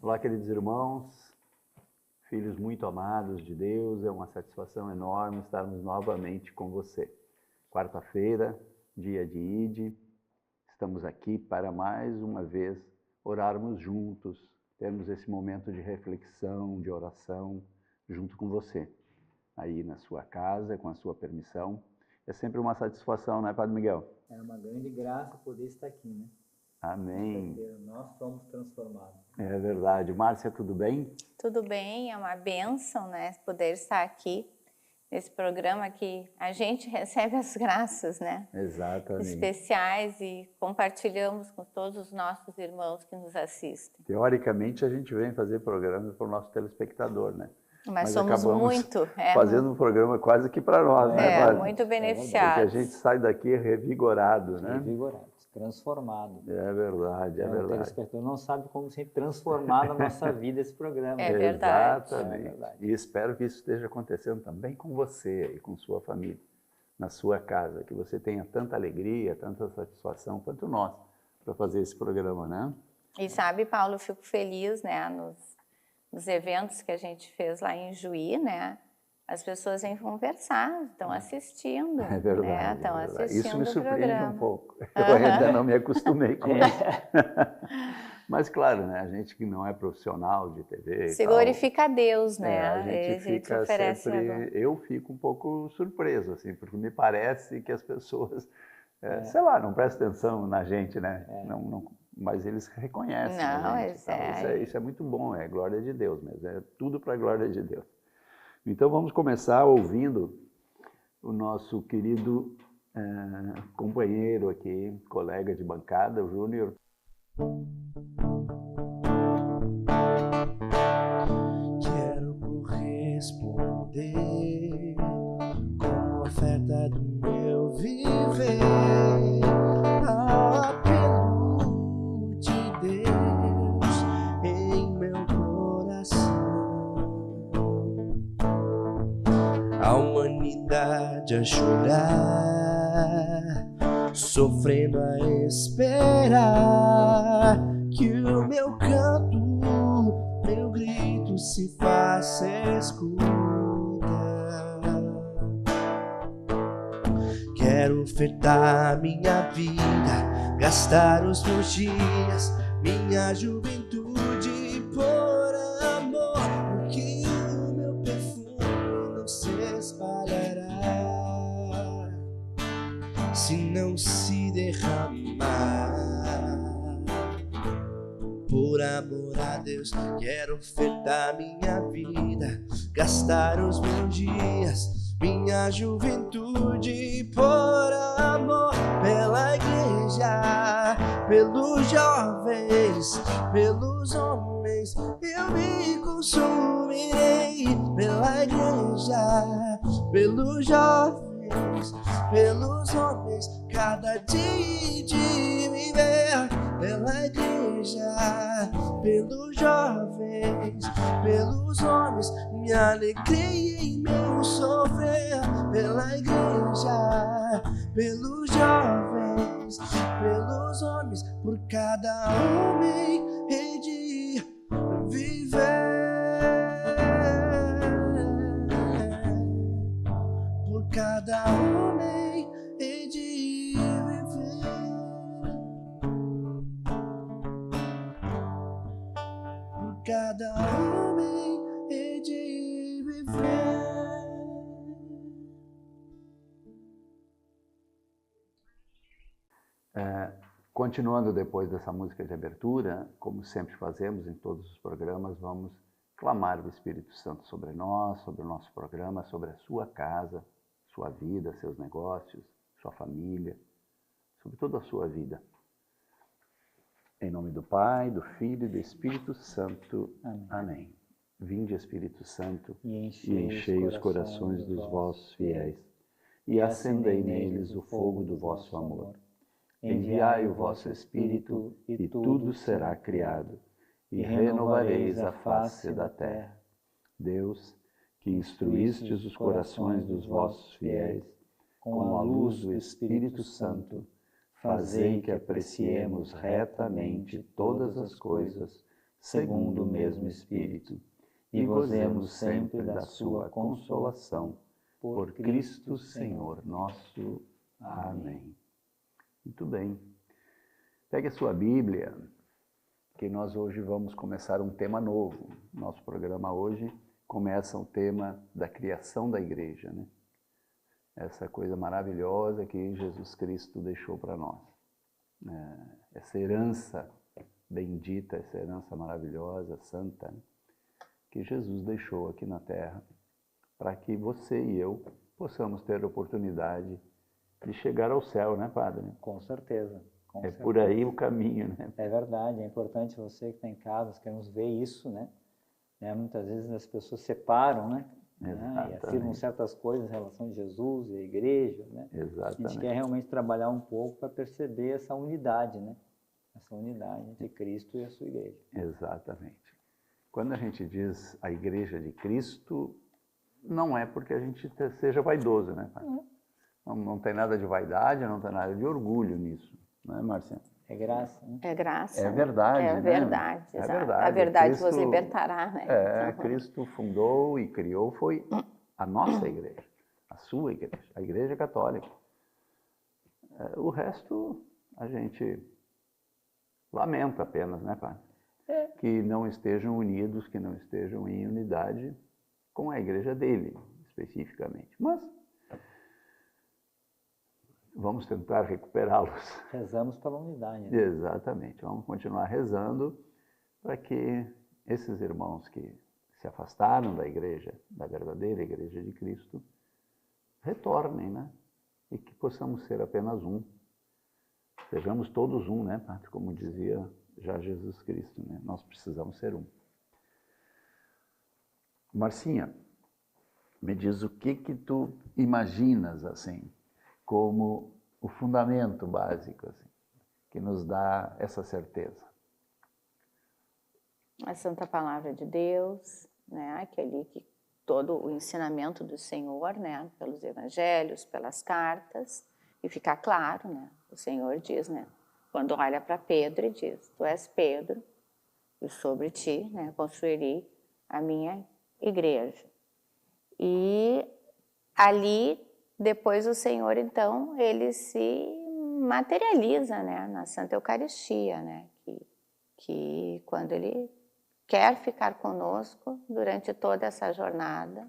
Olá, queridos irmãos, filhos muito amados de Deus, é uma satisfação enorme estarmos novamente com você. Quarta-feira, dia de Ide, estamos aqui para mais uma vez orarmos juntos, termos esse momento de reflexão, de oração, junto com você, aí na sua casa, com a sua permissão. É sempre uma satisfação, né, Padre Miguel? É uma grande graça poder estar aqui, né? Amém. Nós somos transformados. É verdade. Márcia, tudo bem? Tudo bem, é uma bênção, né, poder estar aqui nesse programa que a gente recebe as graças, né? Exatamente. Especiais e compartilhamos com todos os nossos irmãos que nos assistem. Teoricamente, a gente vem fazer programa para o nosso telespectador, né? Mas somos muito... fazendo um programa quase que para nós, né? Muito beneficiados. Porque a gente sai daqui revigorado, né? Revigorados, transformados. É verdade, é verdade. O telespectador não sabe como ser transformado na nossa vida esse programa. É verdade. Exatamente. É verdade. E espero que isso esteja acontecendo também com você e com sua família, na sua casa, que você tenha tanta alegria, tanta satisfação quanto nós para fazer esse programa, né? E sabe, Paulo, eu fico feliz, né, nos eventos que a gente fez lá em Juí, né? As pessoas vêm conversar, estão assistindo. É verdade. Né? Estão assistindo isso me o surpreende programa. um pouco. Eu ainda não me acostumei com isso. Mas claro, né? A gente que não é profissional de TV Se glorifica a Deus, né? A gente fica sempre... Eu fico um pouco surpreso, assim, porque me parece que as pessoas, sei lá, não prestam atenção na gente, né? Mas eles reconhecem. Não, a gente, isso é muito bom, é glória de Deus mesmo, é tudo para a glória de Deus. Então vamos começar ouvindo o nosso querido companheiro aqui, colega de bancada, o Júnior. Quero corresponder com a oferta do meu viver ao apelo de Deus em meu coração. A humanidade a chorar, sofrendo a esperar que o meu canto, meu grito se faça escuta. Quero ofertar minha vida, gastar os meus dias, minha juventude por amor, porque o meu perfume não se espalhará se não se derramar. Por amor a Deus, quero ofertar minha vida, gastar os meus dias, minha juventude por amor, pela igreja, pelos jovens, pelos homens, eu me consumirei. Pela igreja, pelos jovens, pelos homens, cada dia de viver. Pela igreja, pelos jovens, pelos homens, minha alegria e meu sofrer. Pela igreja, pelos jovens, pelos homens, por cada homem hei de viver. Por cada homem hei de viver. Por cada homem hei de viver. Continuando depois dessa música de abertura, como sempre fazemos em todos os programas, vamos clamar o Espírito Santo sobre nós, sobre o nosso programa, sobre a sua casa, sua vida, seus negócios, sua família, sobre toda a sua vida. Em nome do Pai, do Filho e do Espírito Santo. Amém. Vinde, Espírito Santo, e enchei os corações dos vossos fiéis, e acendei neles o fogo do vosso amor. Enviai o vosso Espírito, e tudo será criado, e renovareis a face da terra. Deus, que instruístes os corações dos vossos fiéis, com a luz do Espírito Santo, fazei que apreciemos retamente todas as coisas, segundo o mesmo Espírito, e gozemos sempre da sua consolação. Por Cristo Senhor nosso. Amém. Muito bem. Pegue a sua Bíblia, que nós hoje vamos começar um tema novo. Nosso programa hoje começa o tema da criação da igreja, né? Essa coisa maravilhosa que Jesus Cristo deixou para nós. Essa herança bendita, essa herança maravilhosa, santa, né? Que Jesus deixou aqui na terra, para que você e eu possamos ter a oportunidade de chegar ao céu, né, Padre? Com certeza. Com certeza. Por aí o caminho, né? É verdade, é importante você que está em casa, nós queremos ver isso, né? Muitas vezes as pessoas separam, né? E afirmam certas coisas em relação a Jesus e a igreja, né? Exatamente. A gente quer realmente trabalhar um pouco para perceber essa unidade, né? Essa unidade entre Cristo e a sua igreja. Exatamente. Quando a gente diz a igreja de Cristo, não é porque a gente seja vaidoso, né? Não tem nada de vaidade, não tem nada de orgulho nisso, não é, Márcia? É graça, né? É graça. É verdade, É né? verdade, É exato. verdade. A verdade Cristo, vos libertará, né? Cristo fundou e criou, foi a nossa igreja, a sua igreja, a igreja católica. O resto a gente lamenta apenas, né, pai? Que não estejam unidos, que não estejam em unidade com a igreja dele, especificamente. Mas vamos tentar recuperá-los. Rezamos pela unidade, né? Exatamente. Vamos continuar rezando para que esses irmãos que se afastaram da igreja, da verdadeira igreja de Cristo, retornem, né? E que possamos ser apenas um. Sejamos todos um, né, Padre? Como dizia já Jesus Cristo, né? Nós precisamos ser um. Marcinha, me diz o que tu imaginas, assim, como o fundamento básico, assim, que nos dá essa certeza. A Santa Palavra de Deus, né? Aquele que todo o ensinamento do Senhor, né? Pelos evangelhos, pelas cartas, e ficar claro, né? O Senhor diz, né? Quando olha para Pedro e diz, tu és Pedro, e sobre ti, né? Construirei a minha igreja. E ali, depois o Senhor, então, ele se materializa, né? Na Santa Eucaristia, né? Que quando ele quer ficar conosco durante toda essa jornada,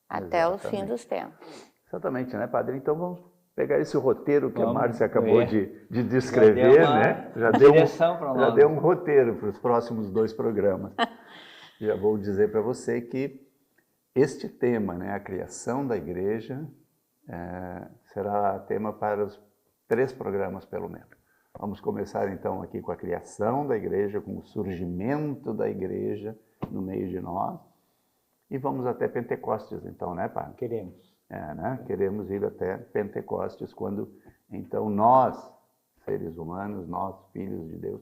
até o fim dos tempos. Exatamente, né, Padre? Então vamos pegar esse roteiro que a Márcia acabou de Já descrever, deu né? Já deu um roteiro para os próximos 2 programas. Já vou dizer para você que este tema, né, a criação da igreja, será tema para os 3 programas, pelo menos. Vamos começar, então, aqui com a criação da igreja, com o surgimento da igreja no meio de nós. E vamos até Pentecostes, então, né, Padre? Queremos. Né? Queremos ir até Pentecostes, quando, então, nós, seres humanos, nós, filhos de Deus,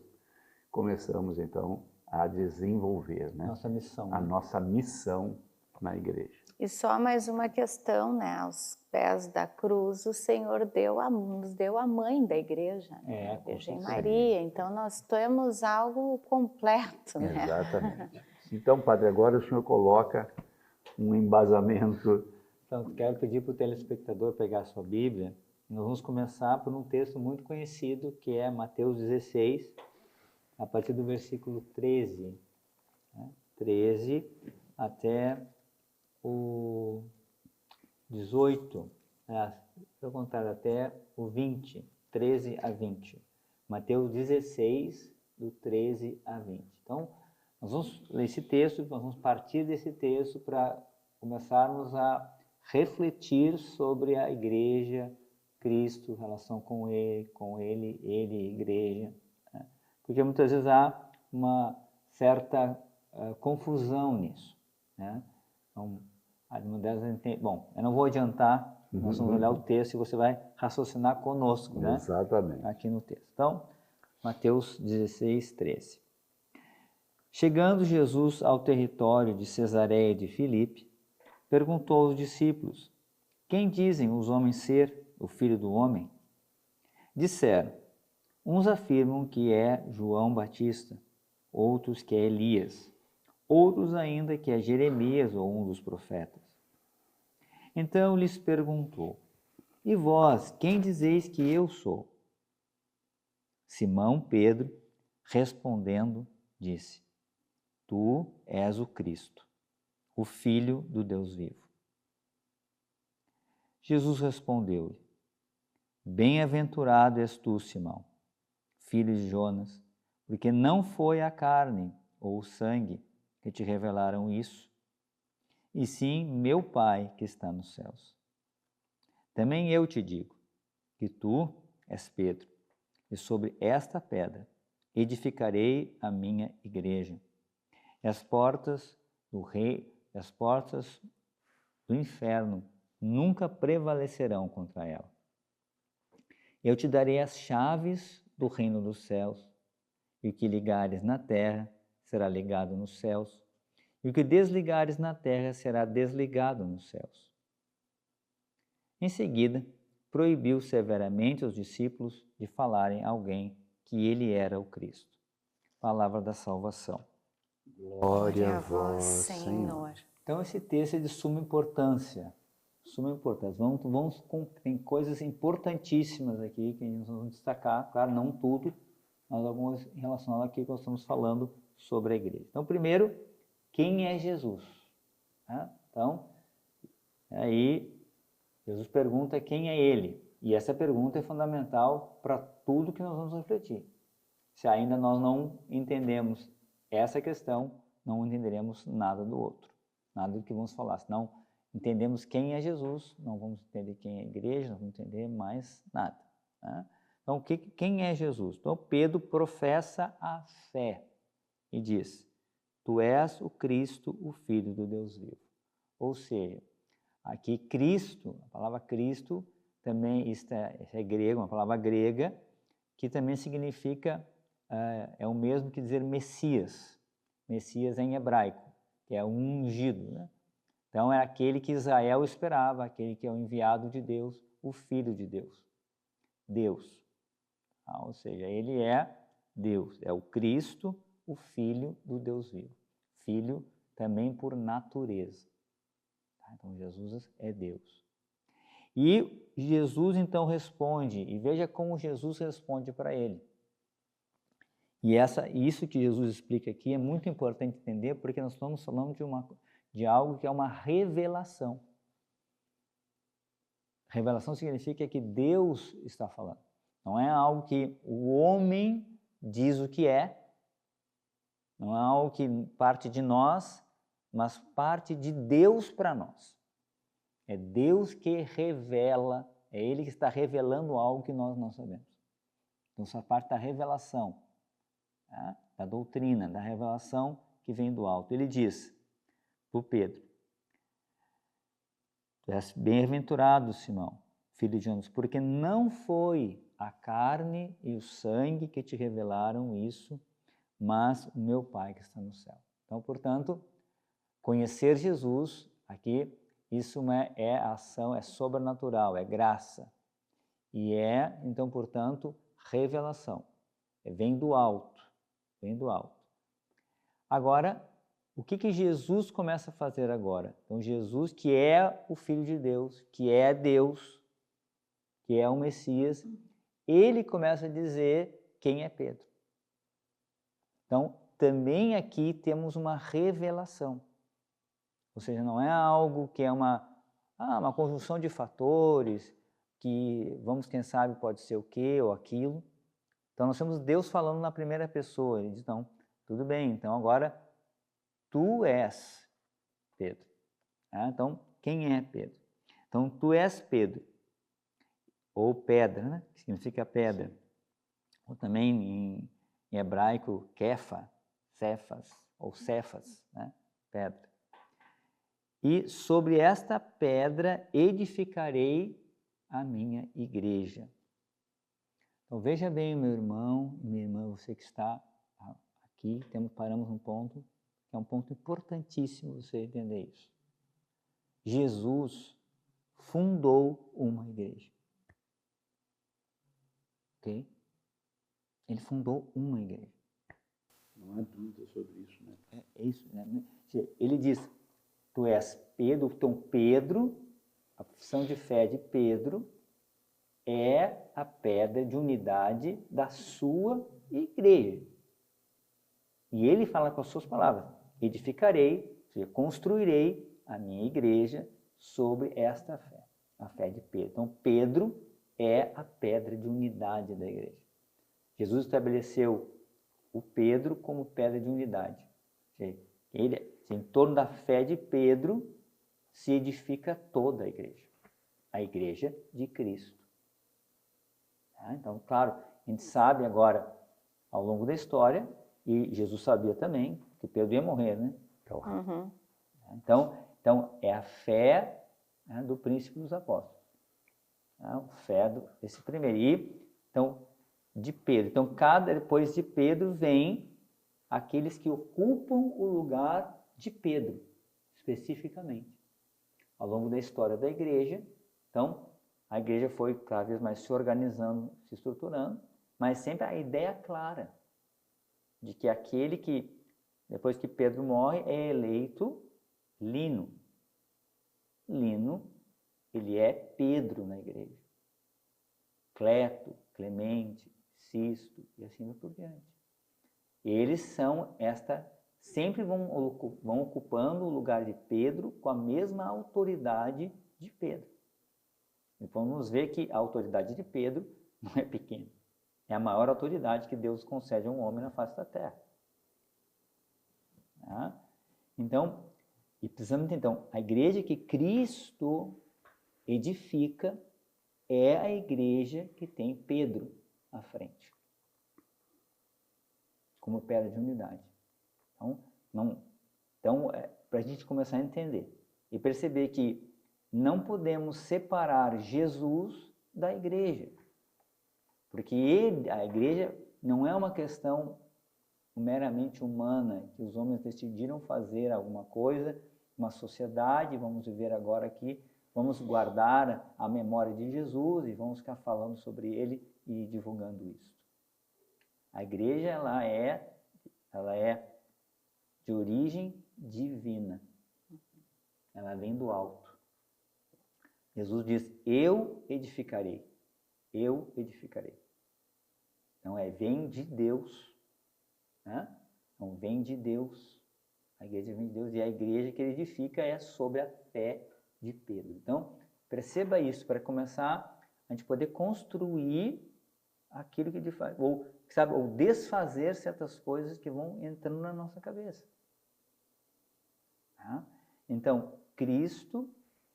começamos, então, a desenvolver, né? Nossa missão. A nossa missão na igreja. E só mais uma questão, né? Aos pés da cruz, o Senhor nos deu a mãe da igreja, né? A Virgem Maria. Então, nós temos algo completo, né? Exatamente. Então, Padre, agora o senhor coloca um embasamento. Então, quero pedir para o telespectador pegar a sua Bíblia. Nós vamos começar por um texto muito conhecido, que é Mateus 16, a partir do versículo 13. Né? 13 até o 18, ao contrário, até o 20, 13 a 20. Mateus 16, do 13 a 20. Então, nós vamos ler esse texto, nós vamos partir desse texto para começarmos a refletir sobre a igreja, Cristo, relação com ele, igreja. Né? Porque muitas vezes há uma certa confusão nisso. Né? Então, bom, eu não vou adiantar, nós vamos olhar o texto e você vai raciocinar conosco, né? Exatamente. Aqui no texto. Então, Mateus 16, 13. Chegando Jesus ao território de Cesareia de Filipe, perguntou aos discípulos, quem dizem os homens ser o Filho do Homem? Disseram, uns afirmam que é João Batista, outros que é Elias, outros ainda que é Jeremias ou um dos profetas. Então lhes perguntou: e vós, quem dizeis que eu sou? Simão Pedro, respondendo, disse: tu és o Cristo, o Filho do Deus vivo. Jesus respondeu-lhe: bem-aventurado és tu, Simão, filho de Jonas, porque não foi a carne ou o sangue que te revelaram isso, e sim meu Pai que está nos céus. Também eu te digo que tu és Pedro, e sobre esta pedra edificarei a minha igreja, e as portas do inferno nunca prevalecerão contra ela. Eu te darei as chaves do reino dos céus, e o que ligares na terra será ligado nos céus, e o que desligares na terra será desligado nos céus. Em seguida, proibiu severamente aos discípulos de falarem a alguém que ele era o Cristo. Palavra da salvação. Glória a vós, Senhor. Então esse texto é de suma importância. Tem coisas importantíssimas aqui que nós vamos destacar, claro, não tudo, mas algumas relacionadas aqui que nós estamos falando sobre a igreja. Então, primeiro, quem é Jesus? Então, aí Jesus pergunta quem é ele. E essa pergunta é fundamental para tudo que nós vamos refletir. Se ainda nós não entendemos essa questão, não entenderemos nada do outro, nada do que vamos falar. Se não entendemos quem é Jesus, não vamos entender quem é a igreja, não vamos entender mais nada. Então, quem é Jesus? Então, Pedro professa a fé e diz: tu és o Cristo, o Filho do Deus vivo. Ou seja, aqui Cristo, a palavra Cristo também é grego, uma palavra grega, que também significa, é o mesmo que dizer Messias. Messias em hebraico, que é ungido, né? Então é aquele que Israel esperava, aquele que é o enviado de Deus, o Filho de Deus. Deus. Ou seja, ele é Deus, é o Cristo, o Filho do Deus vivo. Filho também por natureza. Então Jesus é Deus. E Jesus então responde, e veja como Jesus responde para ele. E isso que Jesus explica aqui é muito importante entender, porque nós estamos falando de algo que é uma revelação. Revelação significa que Deus está falando. Não é algo que o homem diz o que é, não é algo que parte de nós, mas parte de Deus para nós. É Deus que revela, é Ele que está revelando algo que nós não sabemos. Então, essa parte da revelação, da doutrina, da revelação que vem do alto. Ele diz para Pedro: tu és bem-aventurado, Simão, filho de Jonas, porque não foi a carne e o sangue que te revelaram isso, mas o meu Pai que está no céu. Então, portanto, conhecer Jesus, aqui, isso é ação, é sobrenatural, é graça. E então, portanto, revelação. Vem do alto, vem do alto. Agora, o que Jesus começa a fazer agora? Então, Jesus, que é o Filho de Deus, que é Deus, que é o Messias, ele começa a dizer quem é Pedro. Então, também aqui temos uma revelação. Ou seja, não é algo que é uma conjunção de fatores, que quem sabe pode ser o quê ou aquilo. Então, nós temos Deus falando na primeira pessoa. Ele diz: então, tudo bem, então agora tu és Pedro. Então, quem é Pedro? Então, tu és Pedro, ou pedra, né? Que significa pedra. Ou também em hebraico, Kefa, Cefas, ou Cefas, né? Pedra. E sobre esta pedra edificarei a minha igreja. Então veja bem, meu irmão, minha irmã, você que está aqui, paramos um ponto, que é um ponto importantíssimo você entender isso. Jesus fundou uma igreja. Ok? Ele fundou uma igreja. Não há dúvida sobre isso, né? É isso, né? Ele diz, tu és Pedro, então Pedro, a profissão de fé de Pedro é a pedra de unidade da sua igreja. E ele fala com as suas palavras, edificarei, ou seja, construirei a minha igreja sobre esta fé, a fé de Pedro. Então Pedro é a pedra de unidade da igreja. Jesus estabeleceu o Pedro como pedra de unidade. Ele, em torno da fé de Pedro se edifica toda a igreja de Cristo. Então, claro, a gente sabe agora, ao longo da história, e Jesus sabia também que Pedro ia morrer, né? Uhum. Então é a fé, né, do príncipe dos apóstolos. A fé desse primeiro. E, então, de Pedro. Então, depois de Pedro vem aqueles que ocupam o lugar de Pedro, especificamente. Ao longo da história da igreja, então, a igreja foi cada vez mais se organizando, se estruturando, mas sempre a ideia clara de que aquele que, depois que Pedro morre, é eleito Lino. Lino, ele é Pedro na igreja. Cleto, Clemente, Sisto e assim por diante. Eles são sempre vão ocupando o lugar de Pedro com a mesma autoridade de Pedro. E vamos ver que a autoridade de Pedro não é pequena. É a maior autoridade que Deus concede a um homem na face da terra. Então, e precisamos entender, então, a igreja que Cristo edifica é a igreja que tem Pedro à frente, como pedra de unidade. Então, para a gente começar a entender e perceber que não podemos separar Jesus da igreja, porque a igreja não é uma questão meramente humana, que os homens decidiram fazer alguma coisa, uma sociedade, vamos viver agora aqui, vamos guardar a memória de Jesus e vamos ficar falando sobre ele e divulgando isso. A igreja, ela é de origem divina. Ela vem do alto. Jesus diz, eu edificarei. Eu edificarei. Então, vem de Deus. Né? Então, vem de Deus. A igreja vem de Deus. E a igreja que ele edifica é sobre a fé de Pedro. Então, perceba isso, para começar a gente poder construir aquilo que ele faz. Ou desfazer certas coisas que vão entrando na nossa cabeça. Tá? Então, Cristo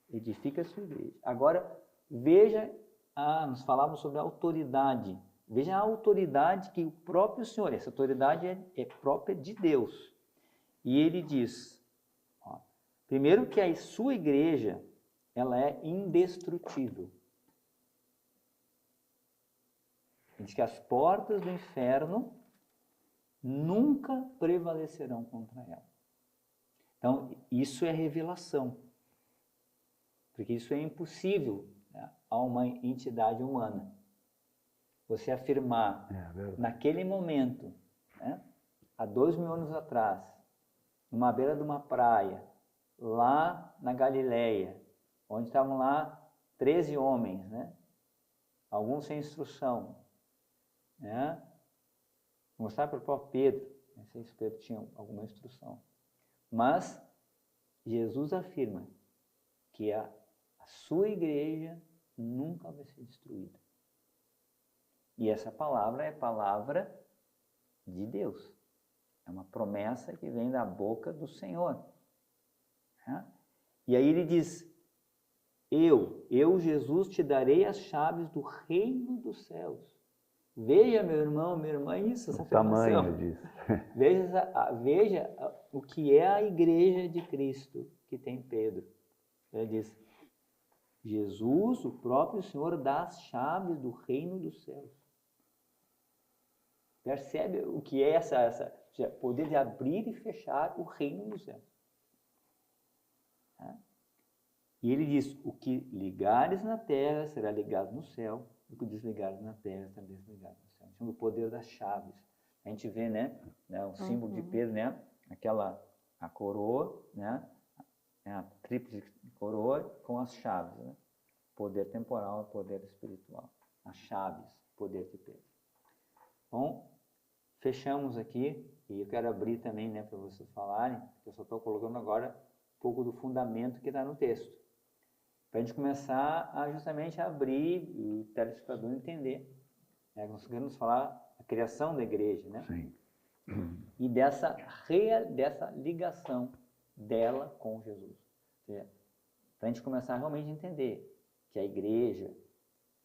edifica a sua igreja. Agora, veja, nós falávamos sobre a autoridade. Veja a autoridade que o próprio Senhor, essa autoridade é própria de Deus. E ele diz, primeiro que a sua igreja, ela é indestrutível. Ele diz que as portas do inferno nunca prevalecerão contra ela. Então, isso é revelação. Porque isso é impossível, né, a uma entidade humana. Você afirmar, naquele momento, né, há 2000 anos atrás, numa beira de uma praia, lá na Galileia, onde estavam lá 13 homens, né, alguns sem instrução, né, mostrar para o próprio Pedro, não sei se Pedro tinha alguma instrução, mas Jesus afirma que a sua igreja nunca vai ser destruída. E essa palavra é palavra de Deus. É uma promessa que vem da boca do Senhor. E aí ele diz, eu, Jesus, te darei as chaves do reino dos céus. Veja, meu irmão, minha irmã, isso, essa afirmação. Tamanho disso. Veja o que é a igreja de Cristo que tem Pedro. Ele diz, Jesus, o próprio Senhor, dá as chaves do reino dos céus. Percebe o que é poder de abrir e fechar o reino dos céus. E ele diz, o que ligares na terra será ligado no céu, o que desligares na terra será desligado no céu. Chama o poder das chaves. a gente vê, né, o símbolo de Pedro, né, a coroa, né, a tríplice coroa com as chaves, né, poder temporal e poder espiritual, as chaves, poder de Pedro. Bom, fechamos aqui, e eu quero abrir também, né, para vocês falarem, porque eu só estou colocando agora um pouco do fundamento que está no texto, para a gente começar a justamente abrir e o telespectador entender. Nós queremos falar a criação da igreja, né? Sim. E dessa ligação dela com Jesus. Para a gente começar realmente a entender que a igreja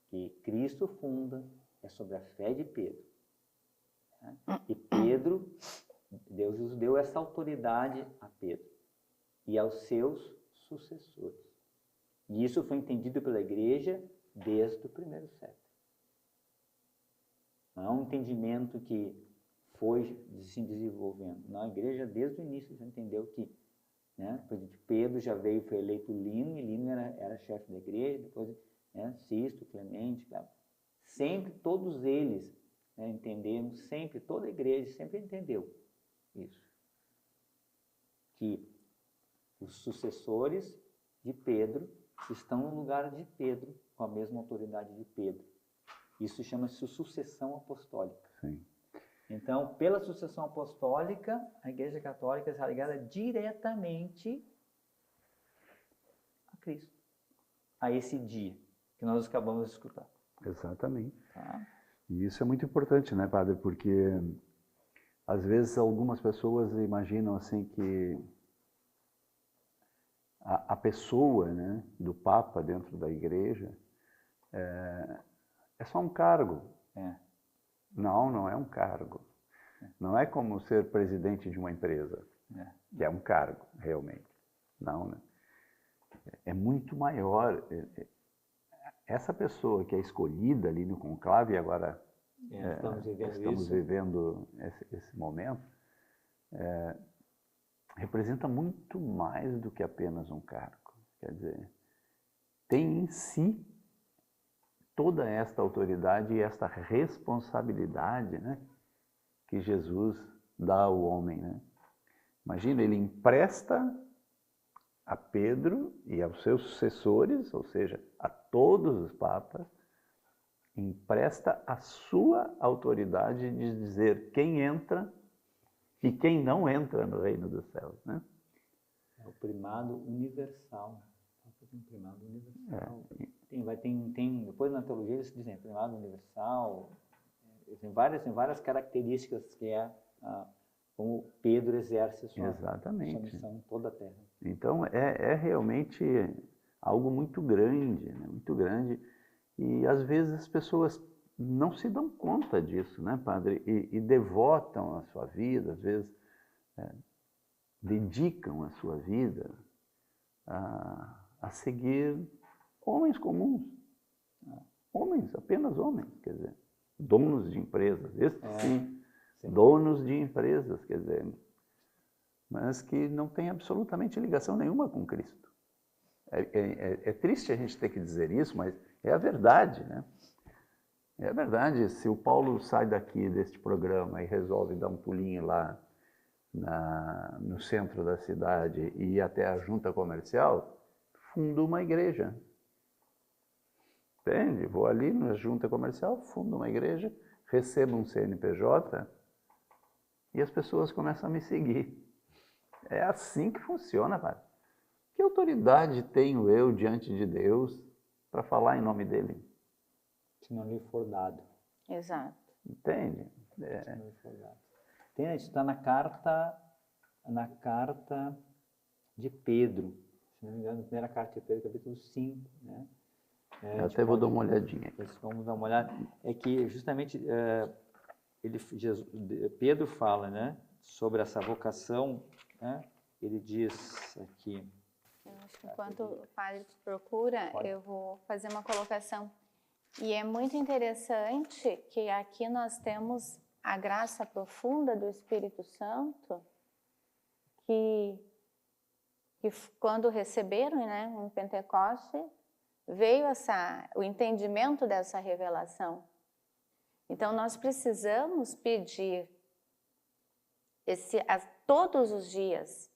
que Cristo funda é sobre a fé de Pedro. Né? E Pedro, Deus nos deu essa autoridade a Pedro e aos seus sucessores. E isso foi entendido pela igreja desde o primeiro século. Não é um entendimento que foi se desenvolvendo. Não, a igreja desde o início já entendeu que, né, por exemplo, Pedro já veio, foi eleito Lino, e Lino era chefe da igreja, depois, né, Sisto, Clemente, claro. Sempre todos eles, né, entenderam, sempre, toda a igreja sempre entendeu isso. Que os sucessores de Pedro estão no lugar de Pedro, com a mesma autoridade de Pedro. Isso chama-se sucessão apostólica. Sim. Então, pela sucessão apostólica, a Igreja Católica está ligada diretamente a Cristo, a esse dia que nós acabamos de escutar. Exatamente. Tá? E isso é muito importante, né, Padre? Porque às vezes algumas pessoas imaginam assim que a pessoa, né, do Papa dentro da igreja é só um cargo. Não, não é um cargo. Não é como ser presidente de uma empresa, que é um cargo, realmente. Não, né? É muito maior. Essa pessoa que é escolhida ali no conclave, e agora estamos vivendo esse momento, representa muito mais do que apenas um cargo. Quer dizer, tem em si toda esta autoridade e esta responsabilidade, né, que Jesus dá ao homem. Né? Imagina, ele empresta a Pedro e aos seus sucessores, ou seja, a todos os papas, empresta a sua autoridade de dizer quem entra e quem não entra no reino dos céus. Né? É o primado universal. Um primado universal. Depois na teologia eles dizem primado universal, tem várias características que como Pedro exerce sua missão em toda a terra. Então é realmente algo muito grande, né? Muito grande, e às vezes as pessoas não se dão conta disso, né, Padre? E devotam a sua vida, às vezes dedicam a sua vida a seguir homens comuns, homens, apenas homens, quer dizer, donos de empresas, sim, donos de empresas, quer dizer, mas que não tem absolutamente ligação nenhuma com Cristo. É triste a gente ter que dizer isso, mas é a verdade, né? É a verdade. Se o Paulo sai daqui deste programa e resolve dar um pulinho lá no centro da cidade e ir até a junta comercial, fundo uma igreja. Entende? Vou ali na junta comercial, fundo uma igreja, recebo um CNPJ e as pessoas começam a me seguir. É assim que funciona, Padre. Que autoridade tenho eu diante de Deus para falar em nome dele? Se não lhe for dado. Exato. Entende? Se não lhe for dado. Isso está na carta de Pedro. Se não me engano, a primeira carta de Pedro, capítulo 5, né? Eu até vou dar uma olhadinha. Vamos dar uma olhada. É que justamente Pedro fala, né, sobre essa vocação, né? Ele diz aqui. Eu acho que enquanto o padre procura, eu vou fazer uma colocação. E é muito interessante que aqui nós temos a graça profunda do Espírito Santo, que quando receberam, né, em Pentecoste, veio o entendimento dessa revelação. Então, nós precisamos pedir todos os dias,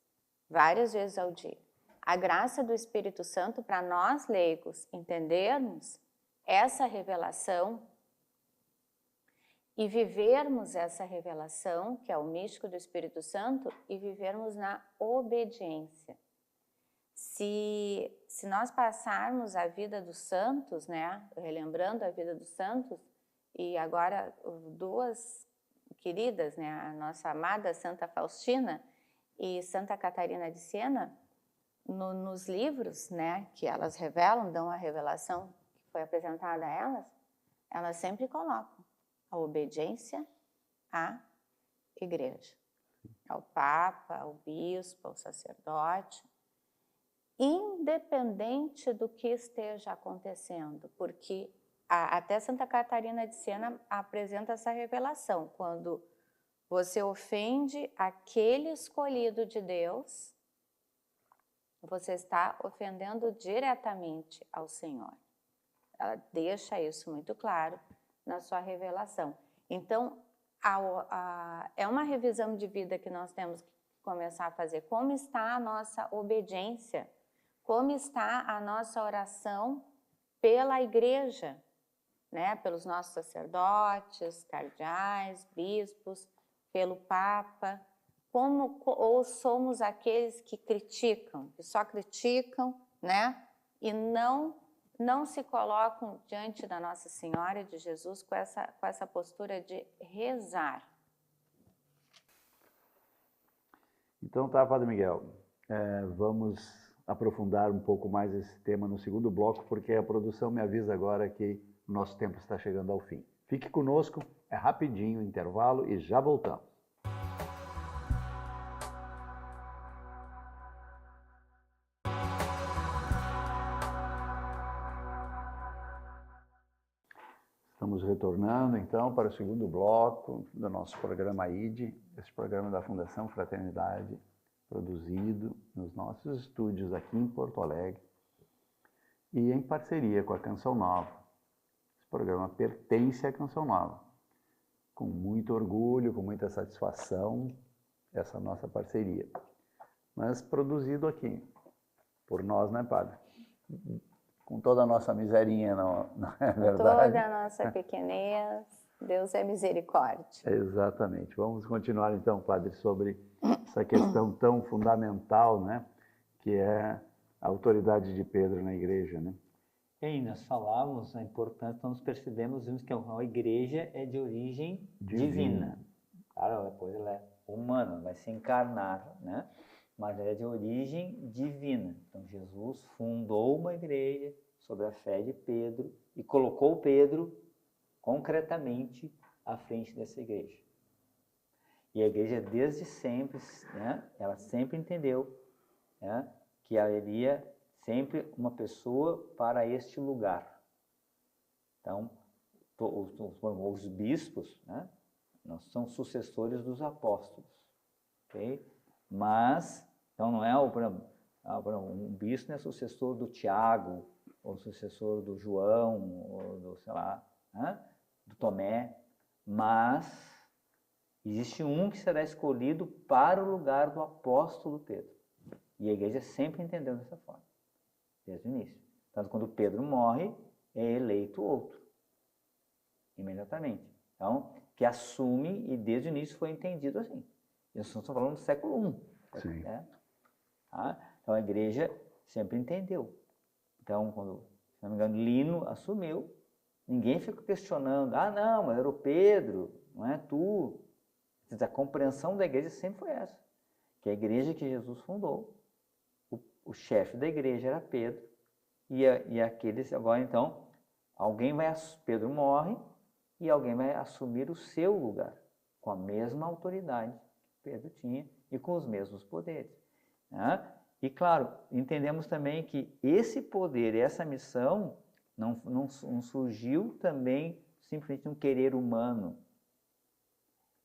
várias vezes ao dia, a graça do Espírito Santo para nós leigos entendermos essa revelação e vivermos essa revelação, que é o místico do Espírito Santo, e vivermos na obediência. Se nós passarmos a vida dos santos, né, relembrando a vida dos santos, e agora duas queridas, né, a nossa amada Santa Faustina e Santa Catarina de Siena, nos livros, né, que elas revelam, dão a revelação que foi apresentada a elas sempre colocam a obediência à igreja, ao Papa, ao Bispo, ao sacerdote, independente do que esteja acontecendo, porque até Santa Catarina de Siena apresenta essa revelação, quando você ofende aquele escolhido de Deus, você está ofendendo diretamente ao Senhor. Ela deixa isso muito claro na sua revelação. Então, é uma revisão de vida que nós temos que começar a fazer. Como está a nossa obediência? Como está a nossa oração pela igreja, né? Pelos nossos sacerdotes, cardeais, bispos, pelo Papa? Ou somos aqueles que criticam, que só criticam, né? E não se colocam diante da Nossa Senhora de Jesus com essa postura de rezar. Então tá, Padre Miguel, vamos aprofundar um pouco mais esse tema no segundo bloco, porque a produção me avisa agora que o nosso tempo está chegando ao fim. Fique conosco, é rapidinho o intervalo e já voltamos. Estamos retornando, então, para o segundo bloco do nosso programa ID, esse programa da Fundação Fraternidade, produzido nos nossos estúdios aqui em Porto Alegre e em parceria com a Canção Nova. Esse programa pertence à Canção Nova. Com muito orgulho, com muita satisfação, essa nossa parceria. Mas produzido aqui, por nós, né, Padre? Com toda a nossa miserinha, não é verdade? Toda a nossa pequenez, Deus é misericórdia. Exatamente. Vamos continuar então, Padre, sobre essa questão tão fundamental, né? Que é a autoridade de Pedro na igreja, né? E nós falamos a importância, então nós vimos que a igreja é de origem divina. Claro, depois ela é humana, vai se encarnar, né? Mas ela é de origem divina. Então Jesus fundou uma igreja sobre a fé de Pedro e colocou Pedro concretamente à frente dessa igreja. E a igreja desde sempre, né, ela sempre entendeu, né, que haveria sempre uma pessoa para este lugar. Então, os bispos, né, nós são sucessores dos apóstolos, ok? Mas, então não é um bispo não é sucessor do Tiago, ou sucessor do João, ou do, sei lá, né, do Tomé, mas existe um que será escolhido para o lugar do apóstolo Pedro. E a igreja sempre entendeu dessa forma, desde o início. Tanto quando Pedro morre, é eleito outro, imediatamente. Então, que assume, e desde o início foi entendido assim. Nós estamos falando do século I. Sim. Né? Tá? Então, a igreja sempre entendeu. Então, quando, se não me engano, Lino assumiu, ninguém ficou questionando, não, mas era o Pedro, não é tu. A compreensão da igreja sempre foi essa, que a igreja que Jesus fundou, o chefe da igreja era Pedro, e aqueles, agora então, Pedro morre, e alguém vai assumir o seu lugar, com a mesma autoridade que Pedro tinha, e com os mesmos poderes. Né? E claro, entendemos também que esse poder, essa missão, não surgiu também simplesmente um querer humano.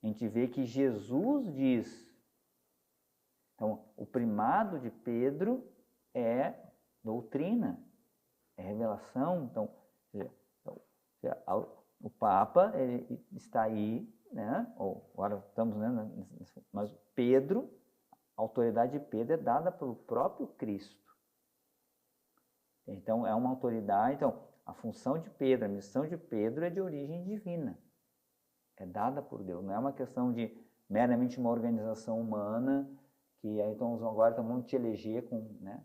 A gente vê que Jesus diz, então, o primado de Pedro é doutrina, é revelação. Então, o Papa ele está aí, né? Ou agora estamos, né? Mas Pedro, a autoridade de Pedro é dada pelo próprio Cristo. Então, é uma autoridade. Então, a função de Pedro, a missão de Pedro é de origem divina. É dada por Deus. Não é uma questão de meramente uma organização humana que aí então agora vamos te eleger com, né?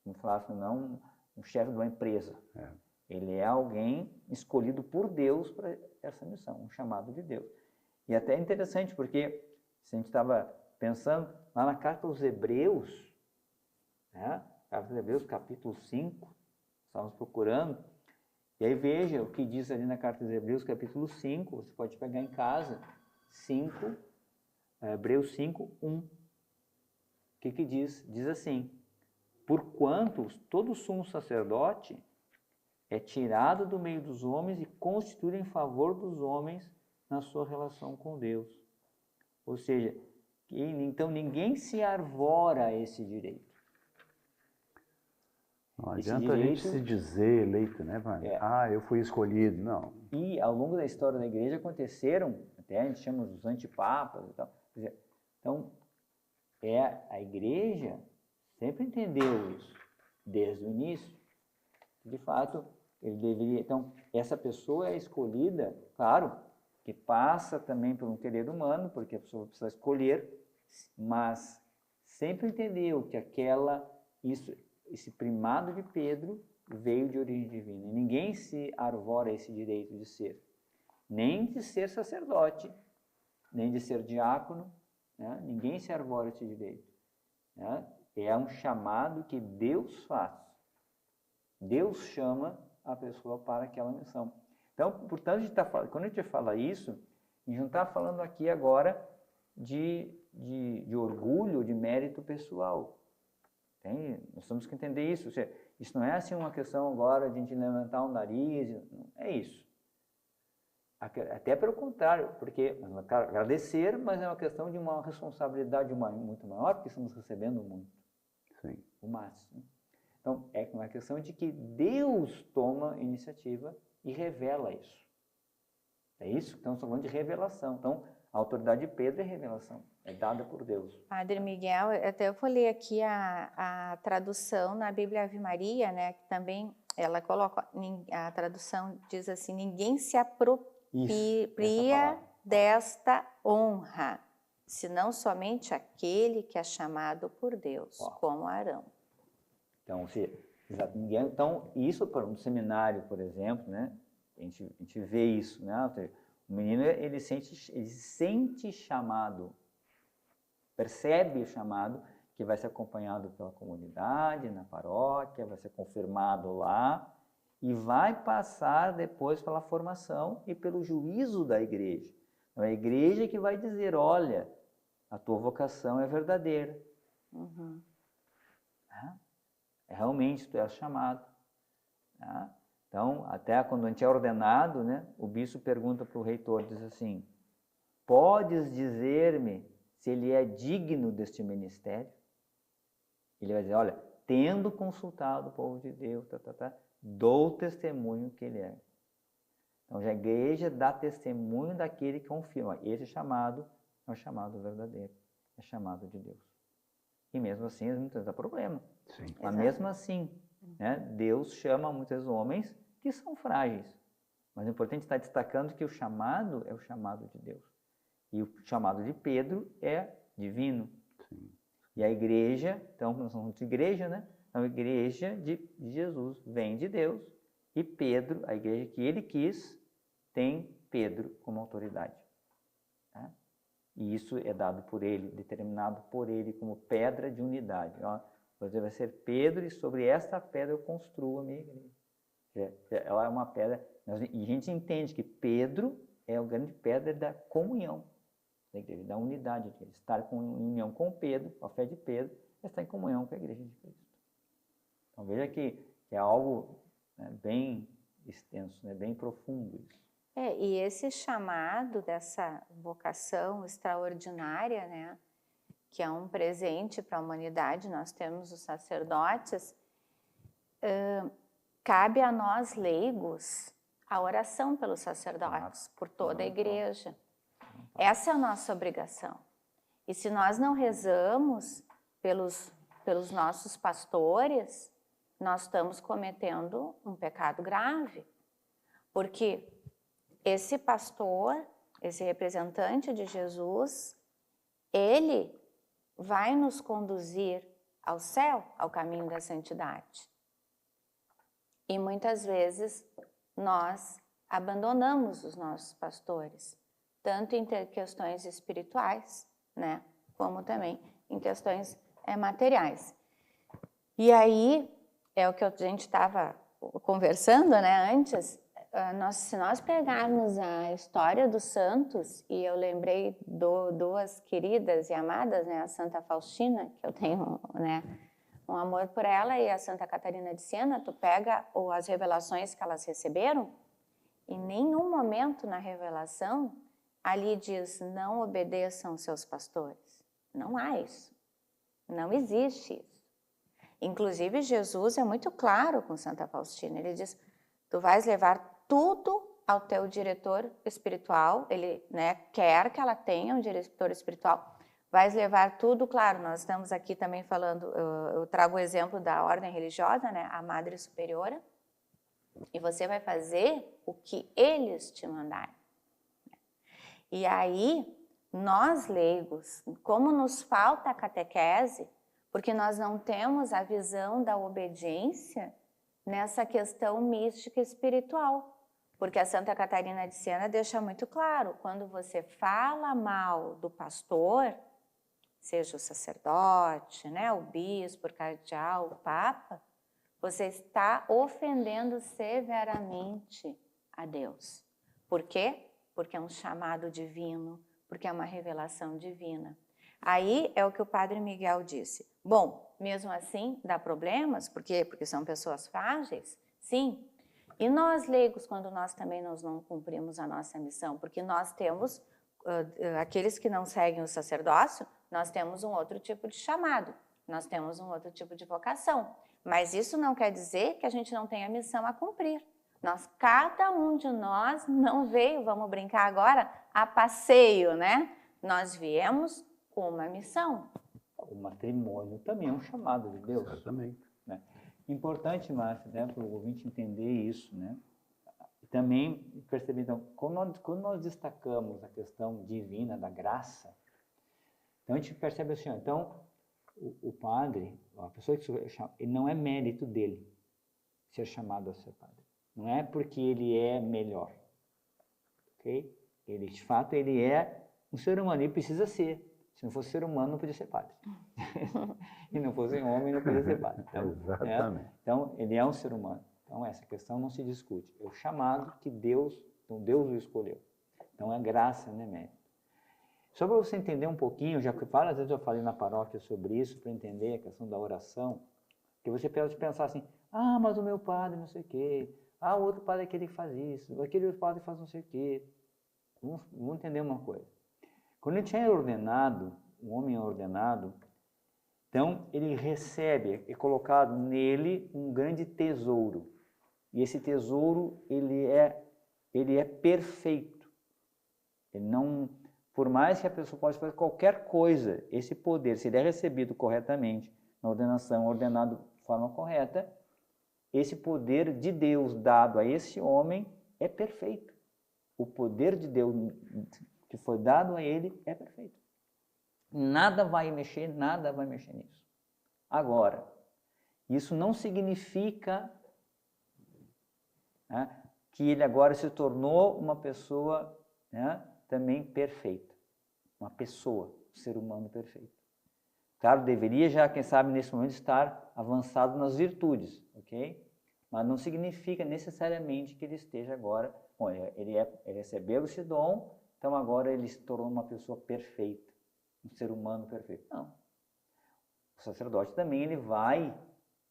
Como falasse, não um chefe de uma empresa. Ele é alguém escolhido por Deus para essa missão, um chamado de Deus. E até é interessante porque se a gente estava pensando lá na carta aos Hebreus, né? Carta aos Hebreus, capítulo 5, estávamos procurando, e aí veja o que diz ali na carta aos Hebreus, capítulo 5, você pode pegar em casa, Hebreus 5, 1. O que diz? Diz assim: porquanto todo sumo sacerdote é tirado do meio dos homens e constituído em favor dos homens na sua relação com Deus. Ou seja, então ninguém se arvora a esse direito. Não adianta a gente se dizer eleito, né, Vânia? Eu fui escolhido, não. E ao longo da história da igreja aconteceram, até a gente chama os antipapas e tal. Quer dizer, então, a igreja sempre entendeu isso, desde o início. De fato, ele deveria... Então, essa pessoa é escolhida, claro, que passa também por um querer humano, porque a pessoa precisa escolher, mas sempre entendeu que esse primado de Pedro veio de origem divina. E ninguém se arvora esse direito de ser, nem de ser sacerdote, nem de ser diácono, né? Ninguém se arvora esse direito. Né? É um chamado que Deus faz. Deus chama a pessoa para aquela missão. Então, portanto, quando a gente fala isso, a gente não está falando aqui agora de orgulho, de mérito pessoal. Nós temos que entender isso. Ou seja, isso não é assim uma questão agora de a gente levantar o nariz, não é isso. Até pelo contrário, porque agradecer, mas é uma questão de uma responsabilidade muito maior, porque estamos recebendo muito. Sim. O máximo. Então, é uma questão de que Deus toma iniciativa e revela isso. É isso que estamos falando de revelação. Então, a autoridade de Pedro é revelação, é dada por Deus. Padre Miguel, até eu vou ler aqui a tradução na Bíblia Ave Maria, né, que também ela coloca, a tradução diz assim: ninguém se apropria desta honra, senão somente aquele que é chamado por Deus, como Arão. Então, então, isso para um seminário, por exemplo, né, a gente vê isso, né? O menino ele sente chamado, percebe o chamado, que vai ser acompanhado pela comunidade, na paróquia, vai ser confirmado lá e vai passar depois pela formação e pelo juízo da igreja. Então, é a igreja que vai dizer: olha, a tua vocação é verdadeira. Uhum. Realmente tu és chamado. Tá? Então, até quando a gente é ordenado, né, o bispo pergunta para o reitor, diz assim: podes dizer-me se ele é digno deste ministério? Ele vai dizer: olha, tendo consultado o povo de Deus, dou testemunho que ele é. Então, já a igreja dá testemunho daquele que confirma. Esse chamado é o chamado verdadeiro, é chamado de Deus. E mesmo assim, muitas vezes dá problema. Sim. Mas mesmo assim, né, Deus chama muitos homens que são frágeis. Mas é importante estar destacando que o chamado é o chamado de Deus. E o chamado de Pedro é divino. Sim. E a igreja, então nós somos de igreja, né? Então, a igreja de Jesus vem de Deus. E Pedro, a igreja que ele quis, tem Pedro como autoridade. Tá? E isso é dado por ele, determinado por ele como pedra de unidade. Ó, você vai ser Pedro e sobre esta pedra eu construo a minha igreja. Ela é uma pedra, e a gente entende que Pedro é a grande pedra da comunhão da igreja, da unidade. Estar em união com Pedro, a fé de Pedro, é estar em comunhão com a igreja de Cristo. Então veja que é algo, né, bem extenso, né, bem profundo isso. E esse chamado dessa vocação extraordinária, né, que é um presente para a humanidade, nós temos os sacerdotes, cabe a nós leigos a oração pelos sacerdotes, por toda a igreja. Essa é a nossa obrigação. E se nós não rezamos pelos nossos pastores, nós estamos cometendo um pecado grave. Porque esse pastor, esse representante de Jesus, ele vai nos conduzir ao céu, ao caminho da santidade. E muitas vezes nós abandonamos os nossos pastores, tanto em questões espirituais, né, como também em questões materiais. E aí, é o que a gente estava conversando, né, antes, se nós pegarmos a história dos santos, e eu lembrei duas queridas e amadas, né, a Santa Faustina, que eu tenho, né, um amor por ela, e a Santa Catarina de Siena, tu pega as revelações que elas receberam, em nenhum momento na revelação, ali diz, não obedeçam seus pastores. Não há isso. Não existe isso. Inclusive, Jesus é muito claro com Santa Faustina. Ele diz, tu vais levar tudo ao teu diretor espiritual. Ele, né, quer que ela tenha um diretor espiritual. Vais levar tudo, claro, nós estamos aqui também falando, eu trago o exemplo da ordem religiosa, né, a Madre Superiora, e você vai fazer o que eles te mandarem. E aí, nós leigos, como nos falta a catequese, porque nós não temos a visão da obediência nessa questão mística espiritual. Porque a Santa Catarina de Siena deixa muito claro, quando você fala mal do pastor, seja o sacerdote, né, o bispo, o cardeal, o papa, você está ofendendo severamente a Deus. Por quê? Porque é um chamado divino, porque é uma revelação divina. Aí é o que o Padre Miguel disse. Bom, mesmo assim, dá problemas, por quê? Porque são pessoas frágeis? Sim. E nós leigos, quando nós também não cumprimos a nossa missão? Porque nós temos, aqueles que não seguem o sacerdócio, nós temos um outro tipo de chamado, nós temos um outro tipo de vocação. Mas isso não quer dizer que a gente não tenha missão a cumprir. Cada um de nós não veio, vamos brincar agora, a passeio, né? Nós viemos com uma missão. O matrimônio também é um chamado de Deus. Exatamente. Né? Importante, Márcia, né, para o ouvinte entender isso, né? E também perceber, então, quando nós destacamos a questão divina da graça, então a gente percebe assim, então, o padre, a pessoa que chama, ele não é mérito dele ser chamado a ser padre. Não é porque ele é melhor, ok? Ele, de fato, ele é um ser humano, ele precisa ser. Se não fosse ser humano, não podia ser padre. E não fosse homem, não podia ser padre. Então, exatamente. Então, ele é um ser humano. Então, essa questão não se discute. É o chamado que Deus o escolheu. Então, é graça, não é mérito. Só para você entender um pouquinho, já que várias vezes eu falei na paróquia sobre isso, para entender a questão da oração, que você pode pensar assim, mas o meu padre não sei o quê, o outro padre é aquele que faz isso, aquele outro padre faz não sei o quê. Vamos entender uma coisa. Quando a gente é ordenado, um homem é ordenado, então ele recebe, é colocado nele um grande tesouro. E esse tesouro, ele é perfeito. Ele não, por mais que a pessoa possa fazer qualquer coisa, esse poder, se ele é recebido corretamente, na ordenação, ordenado de forma correta, esse poder de Deus dado a esse homem é perfeito. O poder de Deus que foi dado a ele é perfeito. Nada vai mexer nisso. Agora, isso não significa, né, que ele agora se tornou uma pessoa, né, também perfeita. Uma pessoa, um ser humano perfeito. Claro, deveria já, quem sabe, nesse momento estar avançado nas virtudes, ok? Mas não significa necessariamente que ele esteja agora, bom, ele recebeu esse dom, então agora ele se tornou uma pessoa perfeita, um ser humano perfeito. Não. O sacerdote também ele vai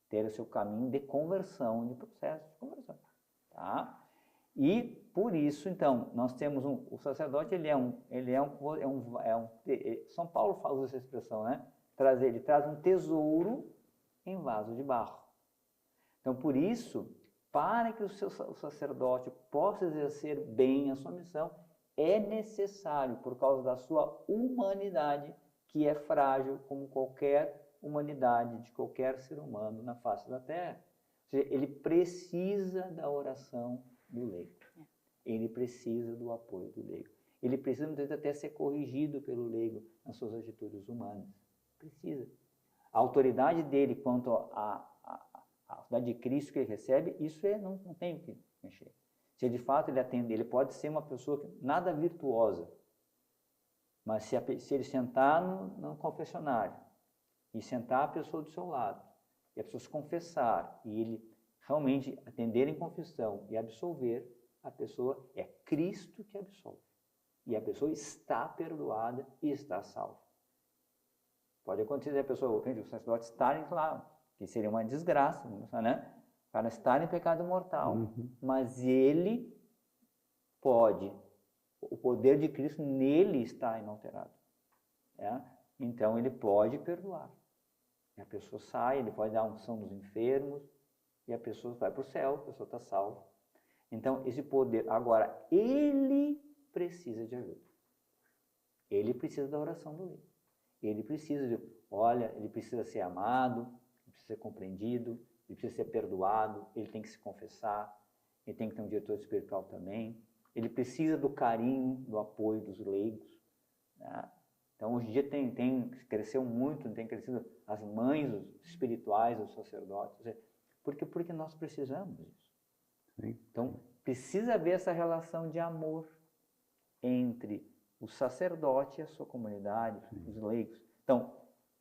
ter o seu caminho de conversão, de processo de conversão. Tá? E por isso, então, nós temos o sacerdote, São Paulo fala essa expressão, né? Ele traz um tesouro em vaso de barro. Então, por isso, para que o sacerdote possa exercer bem a sua missão, é necessário, por causa da sua humanidade, que é frágil como qualquer humanidade de qualquer ser humano na face da terra. Ou seja, ele precisa da oração do leigo. Ele precisa do apoio do leigo. Ele precisa, muitas vezes, até ser corrigido pelo leigo nas suas atitudes humanas. Precisa. A autoridade dele quanto à autoridade de Cristo que ele recebe, isso não tem o que mexer. Se de fato ele atende, ele pode ser uma pessoa nada virtuosa, mas se ele sentar no confessionário e sentar a pessoa do seu lado, e a pessoa se confessar, e ele realmente atender em confissão e absolver, a pessoa é Cristo que absolve. E a pessoa está perdoada e está salva. Pode acontecer a pessoa, o sacerdote estarem lá, que seria uma desgraça, né? O cara estar em pecado mortal, mas ele pode, o poder de Cristo nele está inalterado. Então ele pode perdoar. E a pessoa sai, ele pode dar unção nos enfermos, e a pessoa vai para o céu, a pessoa está salva. Então esse poder, agora, ele precisa de ajuda. Ele precisa da oração do leigo. Ele precisa ele precisa ser amado, ele precisa ser compreendido, ele precisa ser perdoado, ele tem que se confessar, ele tem que ter um diretor espiritual também, ele precisa do carinho, do apoio dos leigos. Né? Então, hoje em dia cresceu muito, tem crescido as mães espirituais, os sacerdotes, porque nós precisamos disso. Sim. Então, precisa haver essa relação de amor entre o sacerdote e a sua comunidade, os leigos. Então,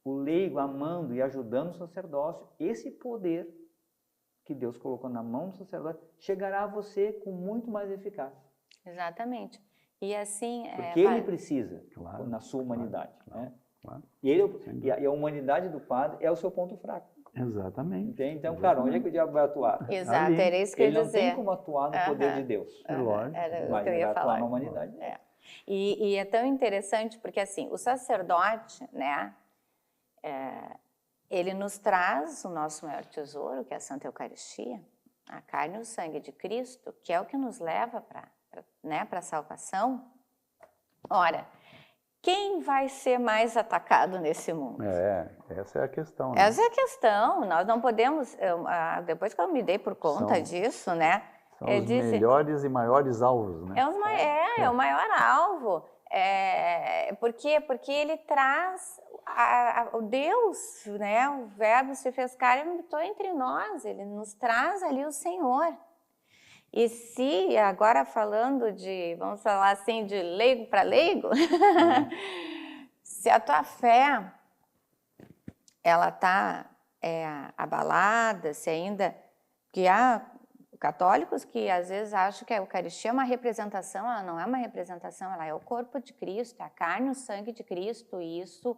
o leigo amando e ajudando o sacerdócio, esse poder que Deus colocou na mão do sacerdote chegará a você com muito mais eficácia. Exatamente. E assim... Porque ele precisa, na sua humanidade. Né? E a humanidade do padre é o seu ponto fraco. Exatamente. Entende? Então, cara, onde é que o diabo vai atuar? Exato, Ali. era isso que eu ia Ele não dizer. tem como atuar no poder de Deus. Lógico. Era o Mas que eu ele ia vai falar. atuar na humanidade. E é tão interessante porque, assim, o sacerdote, né, ele nos traz o nosso maior tesouro, que é a Santa Eucaristia, a carne e o sangue de Cristo, que é o que nos leva para a salvação. Ora, quem vai ser mais atacado nesse mundo? Essa é a questão. Né? Essa é a questão. Nós não podemos... depois que eu me dei por conta disso, né? São os melhores e maiores alvos, né? É o maior alvo. Por quê? Porque ele traz o Deus, né? O Verbo se fez carne e habitou entre nós. Ele nos traz ali o Senhor. E se, agora falando vamos falar assim, de leigo para leigo, se a tua fé, ela está abalada, se ainda... que há católicos que às vezes acham que a Eucaristia é uma representação, ela não é uma representação, ela é o corpo de Cristo, é a carne e o sangue de Cristo, e isso,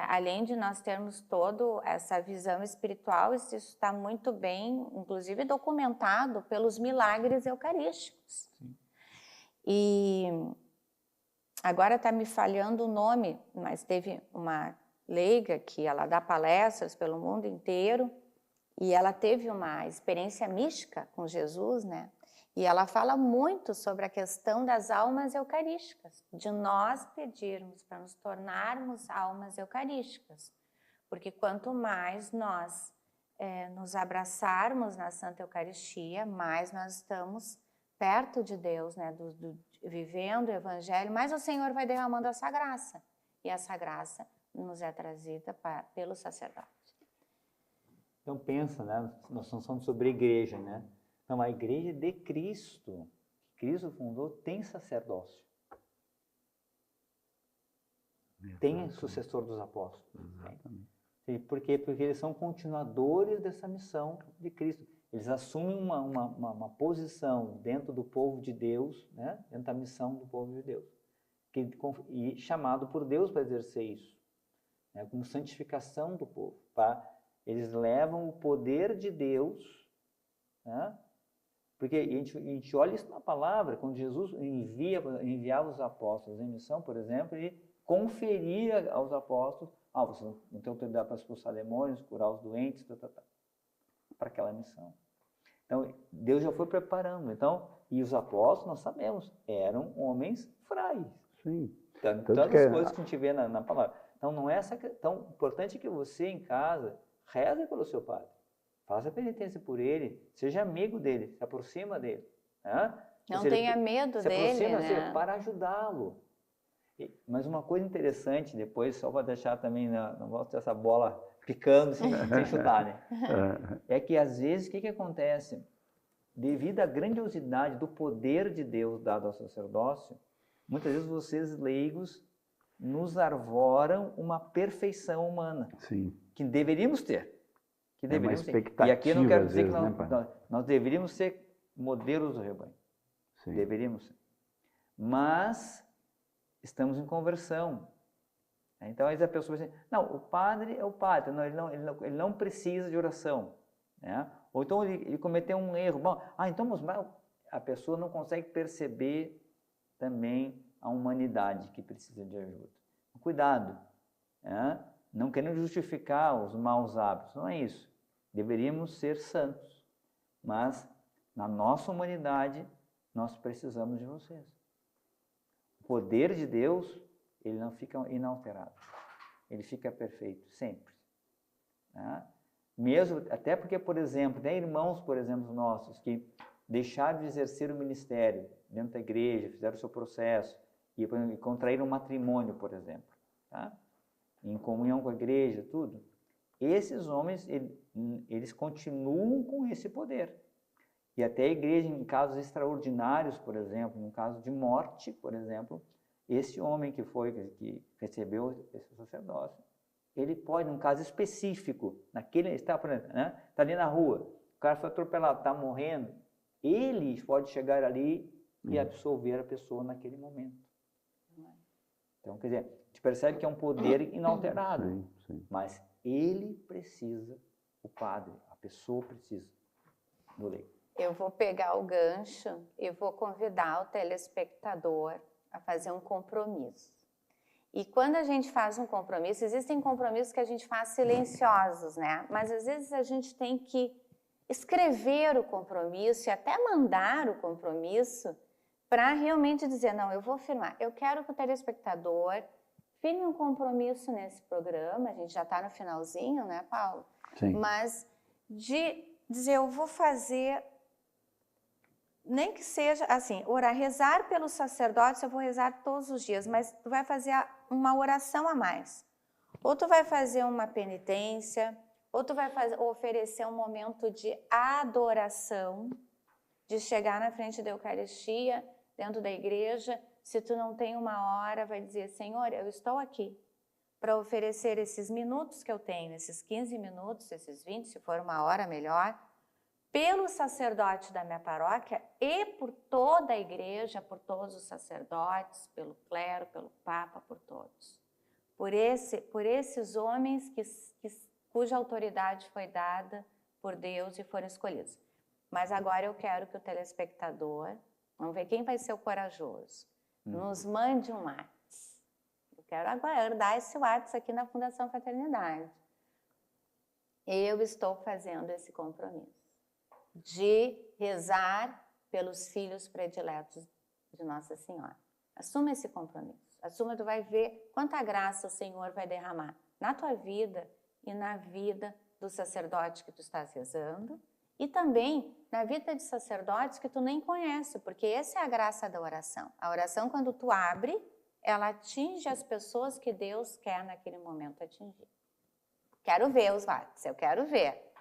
além de nós termos toda essa visão espiritual, isso está muito bem, inclusive documentado pelos milagres eucarísticos. Sim. E agora está me falhando o nome, mas teve uma leiga que ela dá palestras pelo mundo inteiro, e ela teve uma experiência mística com Jesus, né? E ela fala muito sobre a questão das almas eucarísticas, de nós pedirmos para nos tornarmos almas eucarísticas. Porque quanto mais nós nos abraçarmos na Santa Eucaristia, mais nós estamos perto de Deus, né? Vivendo o Evangelho, mais o Senhor vai derramando essa graça. E essa graça nos é trazida pelo sacerdote. Então pensa, né? Nós estamos falando sobre a igreja, né? Então a igreja de Cristo, que Cristo fundou, tem sacerdócio. Tem sucessor dos apóstolos. Exatamente. Por quê? Porque eles são continuadores dessa missão de Cristo. Eles assumem uma posição dentro do povo de Deus, né? Dentro da missão do povo de Deus. E chamado por Deus para exercer isso, né? Como santificação do povo, eles levam o poder de Deus, né? Porque a gente olha isso na palavra, quando Jesus enviava os apóstolos em missão, por exemplo, e conferia aos apóstolos, vocês não têm autoridade para expulsar demônios, curar os doentes, para aquela missão. Então, Deus já foi preparando. Então, e os apóstolos, nós sabemos, eram homens frágeis. Sim. Tantas coisas que a gente vê na palavra. Então, não é essa. Então, o importante é que você, em casa, reze pelo seu padre. Faça penitência por ele, seja amigo dele, se aproxima dele. Né? Não tenha medo dele, né? Para ajudá-lo. Mas uma coisa interessante, depois, só para deixar também, não vou ter essa bola picando sem chutar, né? É que às vezes, o que acontece? Devido à grandiosidade do poder de Deus dado ao sacerdócio, muitas vezes vocês leigos nos arvoram uma perfeição humana. Sim. Que deveríamos ter. Que deveríamos ter. E aqui eu não quero dizer que nós deveríamos ser modelos do rebanho. Sim. Deveríamos ser. Mas estamos em conversão. Então, às vezes a pessoa diz, não, o padre é o padre, não, ele não precisa de oração. Né? Ou então ele cometeu um erro. Bom, então a pessoa não consegue perceber também a humanidade que precisa de ajuda. Cuidado, né? Não querendo justificar os maus hábitos, não é isso. Deveríamos ser santos, mas na nossa humanidade nós precisamos de vocês. O poder de Deus, ele não fica inalterado, ele fica perfeito sempre. Né? Mesmo, até porque, por exemplo, tem irmãos, por exemplo, nossos que deixaram de exercer o ministério dentro da igreja, fizeram o seu processo e contraíram um matrimônio, por exemplo, tá? Em comunhão com a igreja, tudo. Esses homens, eles continuam com esse poder. E até a igreja, em casos extraordinários, por exemplo, no caso de morte, por exemplo, esse homem que recebeu esse sacerdócio, ele pode, num caso específico, está ali na rua, o cara foi atropelado, está morrendo, ele pode chegar ali e absolver a pessoa naquele momento. Então, quer dizer, a gente percebe que é um poder inalterado, mas ele precisa, o padre, a pessoa precisa do leigo. Eu vou pegar o gancho e vou convidar o telespectador a fazer um compromisso. E quando a gente faz um compromisso, existem compromissos que a gente faz silenciosos, né? Mas às vezes a gente tem que escrever o compromisso e até mandar o compromisso para realmente dizer, não, eu vou firmar. Eu quero que o telespectador firme um compromisso nesse programa, a gente já está no finalzinho, né, Paulo? Sim. Mas de dizer, eu vou fazer, nem que seja assim, orar, rezar pelos sacerdotes, eu vou rezar todos os dias, mas tu vai fazer uma oração a mais. Ou tu vai fazer uma penitência, ou tu vai oferecer um momento de adoração, de chegar na frente da Eucaristia, dentro da igreja, se tu não tem uma hora, vai dizer, Senhor, eu estou aqui para oferecer esses minutos que eu tenho, esses 15 minutos, esses 20, se for uma hora melhor, pelo sacerdote da minha paróquia e por toda a igreja, por todos os sacerdotes, pelo clero, pelo papa, por todos. Por esses homens cuja autoridade foi dada por Deus e foram escolhidos. Mas agora eu quero que o telespectador, vamos ver quem vai ser o corajoso, nos mande um WhatsApp. Eu quero aguardar esse WhatsApp aqui na Fundação Fraternidade. Eu estou fazendo esse compromisso de rezar pelos filhos prediletos de Nossa Senhora. Assuma esse compromisso. Assuma, tu vai ver quanta graça o Senhor vai derramar na tua vida e na vida do sacerdote que tu estás rezando e também na vida de sacerdotes que tu nem conhece, porque essa é a graça da oração. A oração, quando tu abre, ela atinge as pessoas que Deus quer naquele momento atingir. Quero ver os WhatsApp, eu quero ver.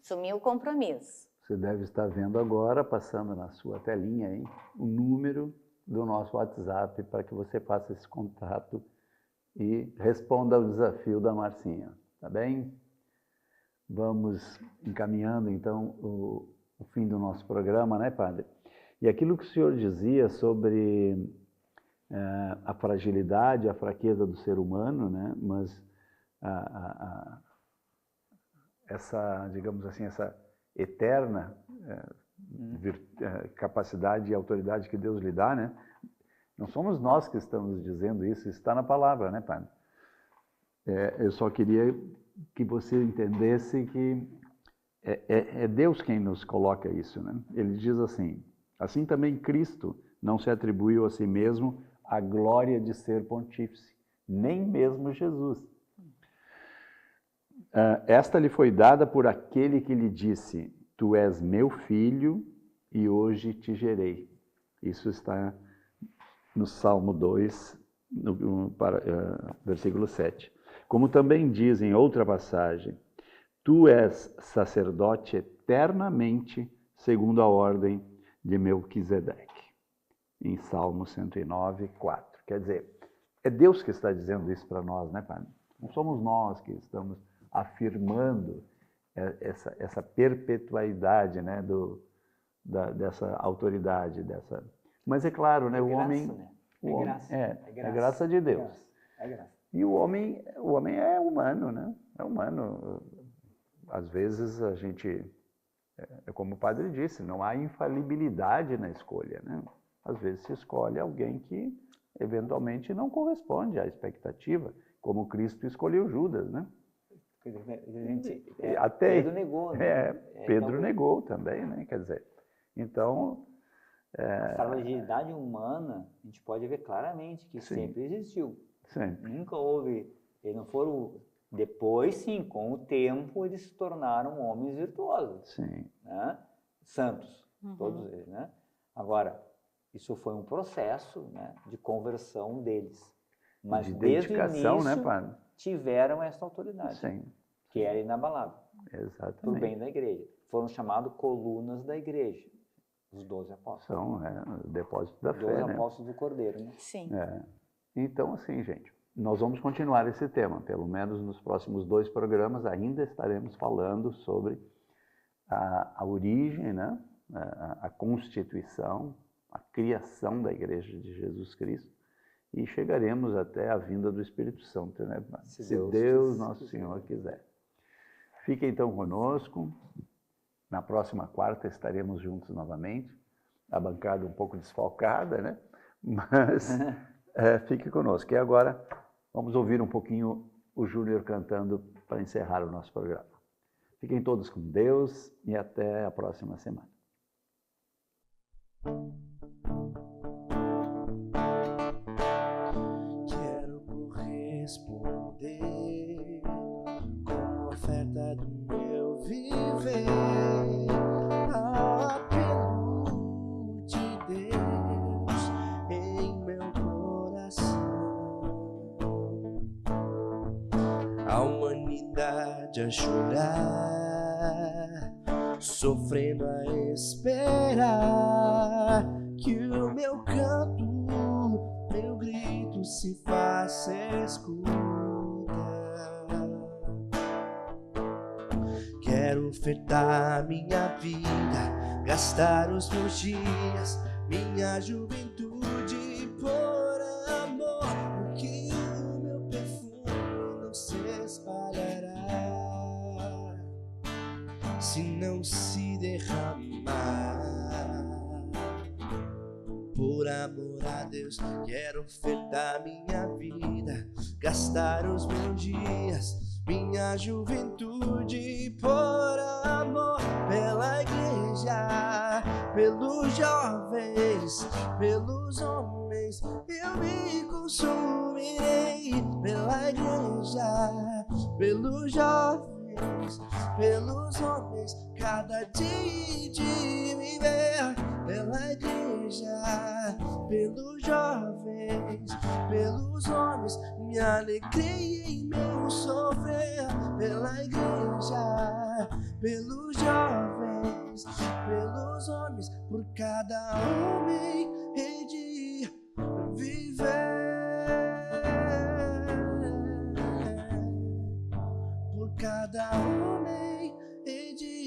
Assumir o compromisso. Você deve estar vendo agora, passando na sua telinha aí, o número do nosso WhatsApp para que você faça esse contato e responda ao desafio da Marcinha, tá bem? Vamos encaminhando então o fim do nosso programa, né, Padre? E aquilo que o senhor dizia sobre a fragilidade, a fraqueza do ser humano, né? Mas essa, digamos assim, essa eterna capacidade e autoridade que Deus lhe dá, né? Não somos nós que estamos dizendo isso está na palavra, né, Padre? Eu só queria que você entendesse que É Deus quem nos coloca isso, né? Ele diz assim também Cristo não se atribuiu a si mesmo a glória de ser pontífice, nem mesmo Jesus. Esta lhe foi dada por aquele que lhe disse, tu és meu filho e hoje te gerei. Isso está no Salmo 2, versículo 7. Como também diz em outra passagem, tu és sacerdote eternamente segundo a ordem de Melquisedeque, em Salmo 109, 4. Quer dizer, é Deus que está dizendo isso para nós, né, Pai? Não somos nós que estamos afirmando essa perpetuidade, né, dessa autoridade, dessa... Mas é claro, né, o homem... Né? É graça de Deus. É graça. E o homem é humano, né? É humano. Às vezes a gente, como o padre disse, não há infalibilidade na escolha, né? Às vezes se escolhe alguém que eventualmente não corresponde à expectativa, como Cristo escolheu Judas, né? Pedro negou, né? Pedro negou também, né? Quer dizer, então... A fragilidade humana, a gente pode ver claramente que sempre existiu. Sempre. Nunca houve, eles não foram... Depois, sim, com o tempo, eles se tornaram homens virtuosos. Sim. Né? Santos, todos eles, né? Agora, isso foi um processo, né, de conversão deles. Mas de desde o início, né, padre? Tiveram essa autoridade. Sim. Que era inabalável. Exatamente. Para o bem da igreja. Foram chamados colunas da igreja. Os 12 apóstolos. São o depósito da fé, né? 12 apóstolos do Cordeiro, né? Sim. Então, assim, gente, nós vamos continuar esse tema. Pelo menos nos próximos 2 programas ainda estaremos falando sobre a origem, né? A constituição, a criação da Igreja de Jesus Cristo. E chegaremos até a vinda do Espírito Santo, né? Se Deus nosso Senhor quiser. Fique então conosco. Na próxima quarta estaremos juntos novamente. A bancada um pouco desfalcada, né? Mas fique conosco. E agora vamos ouvir um pouquinho o Júnior cantando para encerrar o nosso programa. Fiquem todos com Deus e até a próxima semana. Quero corresponder com a oferta do meu viver ao apelo de Deus em meu coração. A humanidade a chorar, sofrendo a esperar que o meu canto, meu grito se faça escuta. Quero ofertar minha vida, gastar os meus dias, minha juventude por amor, porque o meu perfume não se espalhará se não se derramar. Por amor a Deus, quero ofertar minha vida, gastar os meus dias, minha juventude por amor, pela igreja, pelos jovens, pelos homens, eu me consumirei. Pela igreja, pelos jovens, pelos homens, cada dia de viver. Pela igreja, pelos jovens, pelos homens, minha alegria e meu sofrer. Pela igreja, pelos jovens, pelos homens, por cada homem hei de viver. Por cada homem hei de